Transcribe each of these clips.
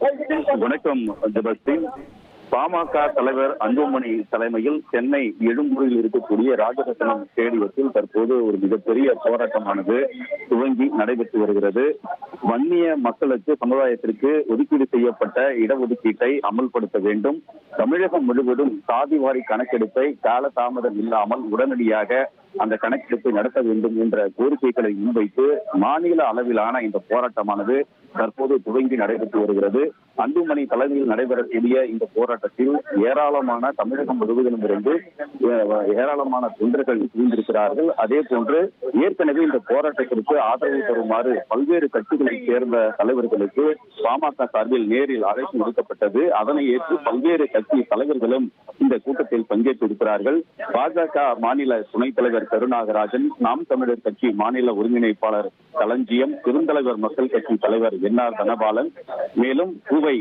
வணக்கம் ஜெபஸ்டின். பாமக தலைவர் அன்புமணி தலைமையில் சென்னை எழும்பூரில் இருக்கக்கூடிய ராஜரத்னம் ஸ்டேடியத்தில் தற்போது ஒரு மிகப்பெரிய போராட்டமானது துவங்கி நடைபெற்று வருகிறது. வன்னிய மக்களுக்கு சமுதாயத்திற்கு ஒதுக்கீடு செய்யப்பட்ட இடஒதுக்கீட்டை அமல்படுத்த வேண்டும். தமிழகம் முழுவதும் சாதிவாரி கணக்கெடுப்பை காலதாமதம் இல்லாமல் உடனடியாக அந்த கணக்கெடுப்பை நடத்த வேண்டும் என்ற கோரிக்கைகளை முன்வைத்து மாநில அளவிலான இந்த போராட்டமானது தற்போது துவங்கி நடைபெற்று வருகிறது. அன்புமணி தலைமையில் நடைபெறக்கூடிய இந்த போராட்டத்தில் ஏராளமான தமிழகம் முழுவதிலும் இருந்து ஏராளமான தொண்டர்கள் குவிந்திருக்கிறார்கள். அதே போன்று ஏற்கனவே இந்த போராட்டத்திற்கு ஆதரவு தருமாறு பல்வேறு கட்சிகளைச் சேர்ந்த தலைவர்களுக்கு பாமக சார்பில் நேரில் அழைப்பு விடுக்கப்பட்டது. அதனை ஏற்று பல்வேறு கட்சி தலைவர்களும் இந்த கூட்டத்தில் பங்கேற்றிருக்கிறார்கள். பாஜக மாநில துணைத் தலைவர் கருநாகராஜன், நாம் தமிழர் கட்சி மாநில ஒருங்கிணைப்பாளர் களஞ்சியம், பெருந்தலைவர் மக்கள் கட்சி தலைவர் என்ஆர் தனபாலன், மேலும் பூவை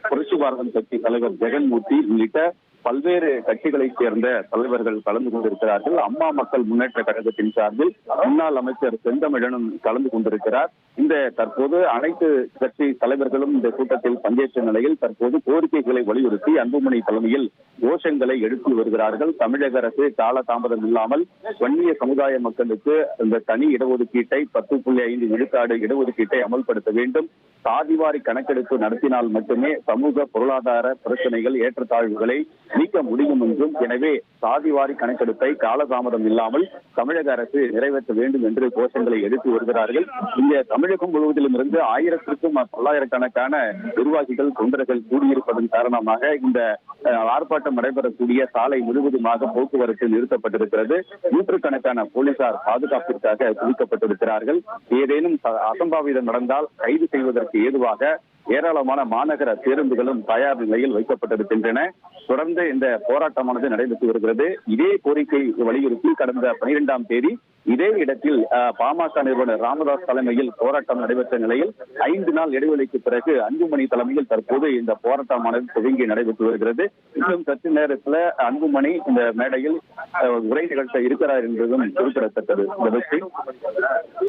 புரட்சி பாரதம் கட்சி தலைவர் ஜெகன்மூர்த்தி உள்ளிட்ட பல்வேறு கட்சிகளைச் சேர்ந்த தலைவர்கள் கலந்து கொண்டிருக்கிறார்கள். அம்மா மக்கள் முன்னேற்ற கழகத்தின் சார்பில் முன்னாள் அமைச்சர் செந்தமிழனும் கலந்து கொண்டிருக்கிறார். இந்த தற்போது அனைத்து கட்சி தலைவர்களும் இந்த கூட்டத்தில் பங்கேற்ற நிலையில் தற்போது கோரிக்கைகளை வலியுறுத்தி அன்புமணி தலைமையில் கோஷங்களை எழுப்பி வருகிறார்கள். தமிழக அரசு காலதாமதம் இல்லாமல் வன்னிய சமுதாய மக்களுக்கு இந்த தனி இடஒதுக்கீட்டை 10.5 விழுக்காடு இடஒதுக்கீட்டை அமல்படுத்த வேண்டும். சாதிவாரி கணக்கெடுப்பு நடத்தினால் மட்டுமே சமூக பொருளாதார பிரச்சனைகள் ஏற்றத்தாழ்வுகளை நீக்க முடியும் என்றும், எனவே சாதிவாரி கணக்கெடுப்பை காலதாமதம் இல்லாமல் தமிழக அரசு நிறைவேற்ற வேண்டும் என்று கோஷங்களை எழுப்பி வருகிறார்கள். இந்த தமிழகம் முழுவதிலும் இருந்து 1000க்கும் பல்லாயிரக்கணக்கான நிர்வாகிகள் தொண்டர்கள் கூடியிருப்பதன் காரணமாக இந்த ஆர்ப்பாட்டம் நடைபெறக்கூடிய சாலை முழுவதுமாக போக்குவரத்து நிறுத்தப்பட்டிருக்கிறது. நூற்றுக்கணக்கான போலீசார் பாதுகாப்பிற்காக குவிக்கப்பட்டிருக்கிறார்கள். ஏதேனும் அசம்பாவிதம் நடந்தால் கைது செய்வதற்கு ஏதுவாக ஏராளமான மாநகர பேருந்துகளும் தயார் நிலையில் வைக்கப்பட்டிருக்கின்றன. தொடர்ந்து இந்த போராட்டமானது நடைபெற்று வருகிறது. இதே கோரிக்கை வலியுறுத்தி கடந்த 12ஆம் தேதி இதே இடத்தில் பாமக நிறுவனர் ராமதாஸ் தலைமையில் போராட்டம் நடைபெற்ற நிலையில் 5 நாள் இடைவெளிக்கு பிறகு அன்புமணி தலைமையில் தற்போது இந்த போராட்டமானது துவங்கி நடைபெற்று வருகிறது. இன்னும் சற்று நேரத்தில் அன்புமணி இந்த மேடையில் உரை நிகழ்த்த இருக்கிறார் என்பதும் குறிப்பிடத்தக்கது.